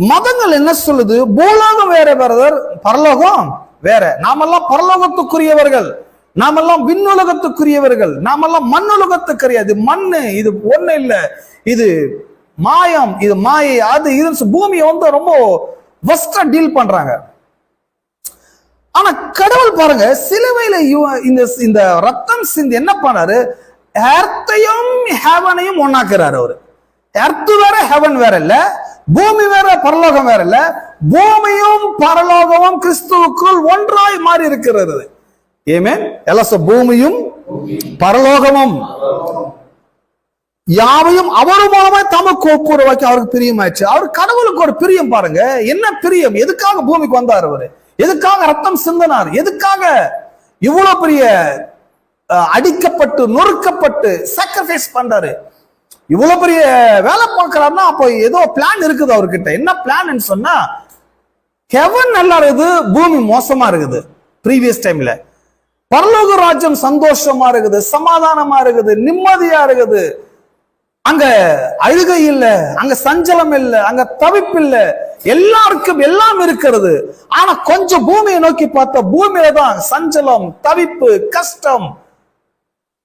மதங்கள் என்ன சொல்லுது? பூலோகம் வேற பிரதர், பரலோகம் வேற. நாமெல்லாம் பரலோகத்துக்குரியவர்கள், நாமெல்லாம் விண்ணுலகத்துக்குரியவர்கள், நாமெல்லாம் மண்ணுலகத்துக்குரிய. இது மண்ணு, இது ஒண்ணு இல்ல, இது மாயம், இது மாயை, அது இது. பூமியை ரொம்ப வஸ்டா டீல் பண்றாங்க. ஆனா கடவுள் பாருங்க, சிலுவையில இந்த ரத்தம் சிந்தி என்ன பண்ணாரு? எர்த்தையும் ஹெவனையும் ஒன்னாக்குறாரு. அவரு எர்த்து வேற ஹெவன் வேற இல்ல, பூமி வேற பரலோகம் வேற இல்ல, பூமியும் பரலோகமும் கிறிஸ்துவுக்குள் ஒன்றாய் மாறி இருக்கிறது. ஆமென். எல்லாம் பூமியும் பரலோகமும் யாவையும் அவர் மூலமாய் தமக்கு ஒப்புரவாக்கி அவருக்கு பிரியமாயிடுச்சு. அவர் கடவுளுக்கு ஒரு பிரியம் பாருங்க. என்ன பிரியம்? எதுக்காக பூமிக்கு வந்தார் அவரு? எதுக்காக ரத்தம் சிந்தினார்? எதுக்காக இவ்வளவு பெரிய அடிக்கப்பட்டு நொறுக்கப்பட்டு சாக்ரிஃபைஸ் பண்றாரு? இவ்வளவு பெரிய வேலை பார்க்கிறாருன்னா அப்போ ஏதோ பிளான் இருக்குது அவர்கிட்ட. என்ன பிளான் சொன்னா, ஹெவன் நல்லா இருக்குது, பூமி மோசமா இருக்குது. ப்ரீவியஸ் டைம்ல பரலோக ராஜ்யம் சந்தோஷமா இருக்குது, சமாதானமா இருக்குது, நிம்மதியா இருக்குது. அங்க அழுகை இல்ல, அங்க சஞ்சலம் இல்ல, அங்க தவிப்பு இல்ல, எல்லாருக்கும் எல்லாம் இருக்கிறது. ஆனா கொஞ்சம் பூமியை நோக்கி பார்த்தா பூமியில தான் சஞ்சலம், தவிப்பு, கஷ்டம்,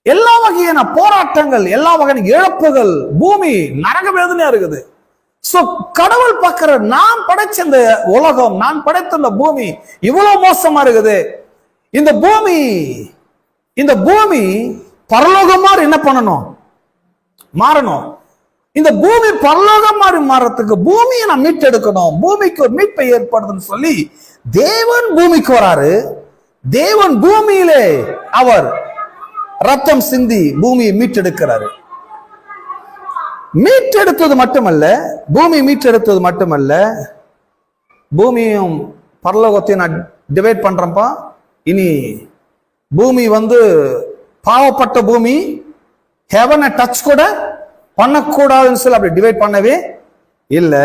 எல்லா வகையான போராட்டங்கள், எல்லா வகையான இழப்புகள், பூமி நரக வேதனையா இருக்குது. சோ கடவுள் பார்க்கிற, நான் படைச்ச இந்த உலகம், நான் படைத்த இந்த பூமி இவ்வளவு மோசமா இருக்குது. இந்த பூமி பரலோகமா என்ன பண்ணணும்? மாறணும். இந்த பூமி பரலோகம் மாதிரி மாறத்துக்கு பூமியை நான் மீட்டெடுக்கணும், பூமிக்கு ஒரு மீட்பை ஏற்படுதுன்னு சொல்லி தேவன் பூமிக்கு வராரு. தேவன் பூமியிலே அவர் ரத்தம் சிந்தி பூமியை மீட்டெடுக்கிறாரு. மீட்டெடுத்தது மட்டுமல்ல, பூமி மீட்டெடுத்தது மட்டுமல்ல, பூமியும் பரலோகத்தையும் நான் டிவைட் பண்றேன்ப்பா. இனி பூமி பாவப்பட்ட பூமி, ஹெவனை டச் கூட பண்ணக்கூடாதுன்னு சொல்லி அப்படி டிவைட் பண்ணவே இல்லை.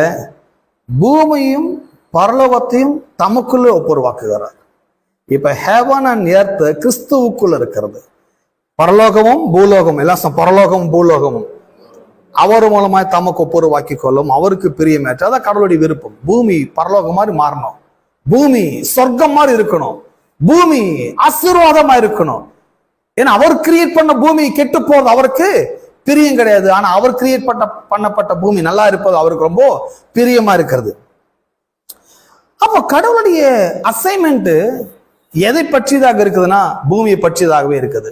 பூமியும் பரலோகத்தையும் தமக்குள்ள ஒப்புரவாக்குகிறார். இப்ப ஹெவன் அண்ட் எர்த் கிறிஸ்துவுக்குள்ள இருக்கிறது. பரலோகமும் பூலோகம் எல்லாம், பரலோகமும் பூலோகமும் அவர் மூலமாய் தமக்கு ஒப்புரவாக்கி கொள்ளும், அவருக்கு பிரியமேற்ற. அதான் கடவுளுடைய விருப்பம். பூமி பரலோகம் மாதிரி மாறணும், பூமி சொர்க்கம் மாதிரி இருக்கணும், பூமி ஆசீர்வாதமா இருக்கணும். ஏன்னா அவர் கிரியேட் பண்ண பூமி கெட்டு போறது அவருக்கு பிரியம் கிடையாது. ஆனா அவர் கிரியேட் பண்ணப்பட்ட பூமி நல்லா இருப்பது அவருக்கு ரொம்ப பிரியமா இருக்கிறது. அப்போ கடவுளுடைய அசைன்மெண்ட் எதை பற்றியதாக இருக்குதுன்னா பூமியை பற்றியதாகவே இருக்குது.